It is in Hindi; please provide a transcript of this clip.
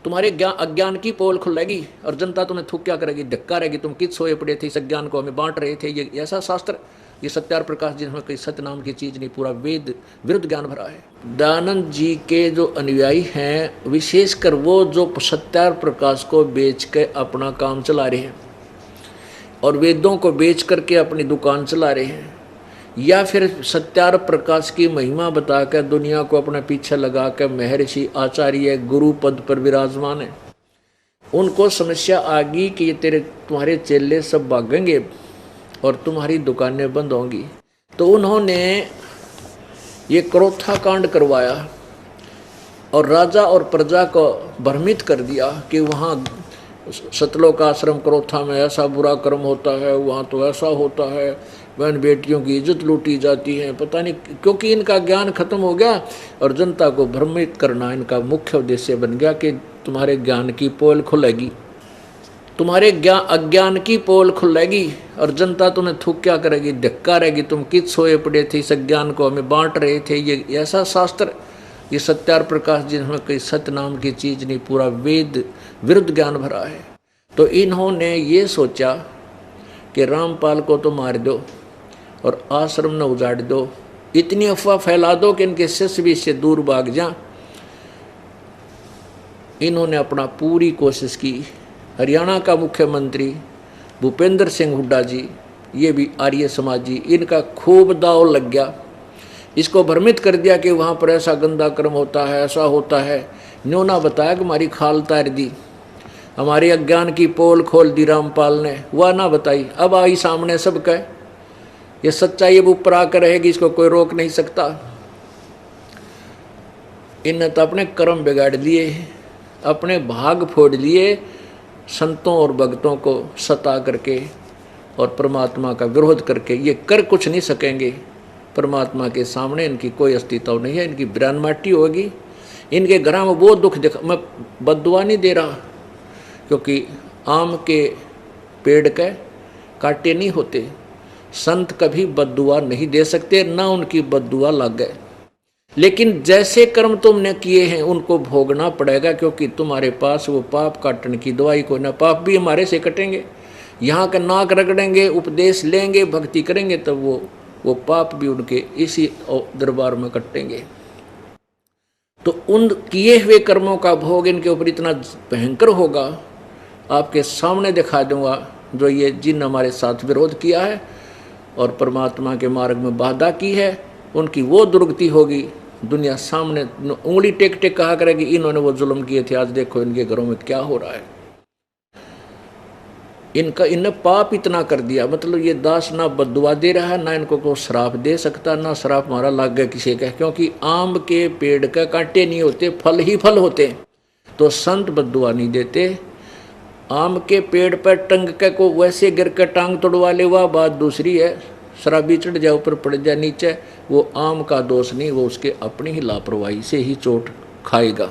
तुम्हारे अज्ञान की पोल खुलेगी और जनता तुम्हें थूक क्या करेगी, धक्का रहेगी। तुम किस सोए पड़े थे, इस अज्ञान को हमें बांट रहे थे। ये ऐसा शास्त्र, ये सत्यार प्रकाश जिसमें कोई सत्य नाम की चीज नहीं, पूरा वेद विरुद्ध ज्ञान भरा है। दयानंद जी के जो अनुयायी हैं, विशेषकर वो जो सत्यार प्रकाश को बेच के अपना काम चला रहे हैं और वेदों को बेच करके अपनी दुकान चला रहे हैं, या फिर सत्यार प्रकाश की महिमा बताकर दुनिया को अपने पीछे लगा कर महर्षि आचार्य गुरु पद पर विराजमान है, उनको समस्या आ गई कि ये तुम्हारे चेले सब भागेंगे और तुम्हारी दुकानें बंद होंगी। तो उन्होंने ये क्रोथा कांड करवाया और राजा और प्रजा को भ्रमित कर दिया कि वहाँ सतलोक आश्रम क्रोथा में ऐसा बुरा कर्म होता है, वहाँ तो ऐसा होता है, बहन बेटियों की इज्जत लूटी जाती है, पता नहीं। क्योंकि इनका ज्ञान खत्म हो गया और जनता को भ्रमित करना इनका मुख्य उद्देश्य बन गया कि तुम्हारे ज्ञान की पोल खुलेगी, तुम्हारे अज्ञान की पोल खुलेगी और जनता तुम्हें थूक क्या करेगी, धक्का रहेगी। तुम किस सोए पड़े थे, इस अज्ञान को हमें बांट रहे थे। ये ऐसा शास्त्र, ये सत्यार प्रकाश जिसमें कोई सत्य नाम की चीज नहीं, पूरा वेद विरुद्ध ज्ञान भरा है। तो इन्होंने ये सोचा कि रामपाल को तो मार दो और आश्रम न उजाड़ दो, इतनी अफवाह फैला दो कि इनके शिष्य भी इससे दूर भाग जाएं। इन्होंने अपना पूरी कोशिश की। हरियाणा का मुख्यमंत्री भूपेंद्र सिंह हुड्डा जी, ये भी आर्य समाजी, इनका खूब दाव लग गया। इसको भ्रमित कर दिया कि वहाँ पर ऐसा गंदा कर्म होता है, ऐसा होता है। न्यों ना बताया कि हमारी खाल तार दी, हमारे अज्ञान की पोल खोल दी रामपाल ने, वह ना बताई। अब आई सामने सब कहे, ये सच्चाई अब ऊपर आकर रहेगी, इसको कोई रोक नहीं सकता। इनने तो अपने कर्म बिगाड़ लिए, अपने भाग फोड़ लिए, संतों और भक्तों को सता करके और परमात्मा का विरोध करके। ये कर कुछ नहीं सकेंगे, परमात्मा के सामने इनकी कोई अस्तित्व नहीं है, इनकी बिरान माटी होगी। इनके घर में वो दुख दिखा, मैं बद्दुआ नहीं दे रहा, क्योंकि आम के पेड़ के कांटे नहीं होते। संत कभी बद्दुआ नहीं दे सकते, ना उनकी बद्दुआ लग गए। लेकिन जैसे कर्म तुमने किए हैं उनको भोगना पड़ेगा, क्योंकि तुम्हारे पास वो पाप काटने की दवाई कोई ना। पाप भी हमारे से कटेंगे, यहाँ का नाक रगड़ेंगे, उपदेश लेंगे, भक्ति करेंगे, तब वो पाप भी उनके इसी दरबार में कटेंगे। तो उन किए हुए कर्मों का भोग इनके ऊपर इतना भयंकर होगा, आपके सामने दिखा दूंगा। जो ये जिन हमारे साथ विरोध किया है और परमात्मा के मार्ग में बाधा की है, उनकी वो दुर्गति होगी। दुनिया सामने उंगली टेक टेक कहा करेगी, इन्होंने वो जुल्म किए थे, आज देखो इनके घरों में क्या हो रहा है। इनने पाप इतना कर दिया, मतलब ये दास ना बद्दुआ दे रहा है, ना इनको को श्राप दे सकता, ना श्राप हमारा लाग गया किसी का, क्योंकि आम के पेड़ का कांटे नहीं होते, फल ही फल होते। तो संत बद्दुआ नहीं देते। आम के पेड़ पर टंग के को वैसे गिर कर टांग तोड़वा ले, वह बात दूसरी है। शराबी चढ़ जाए, ऊपर पड़ जाए नीचे, वो आम का दोष नहीं, वो उसके अपनी ही लापरवाही से ही चोट खाएगा।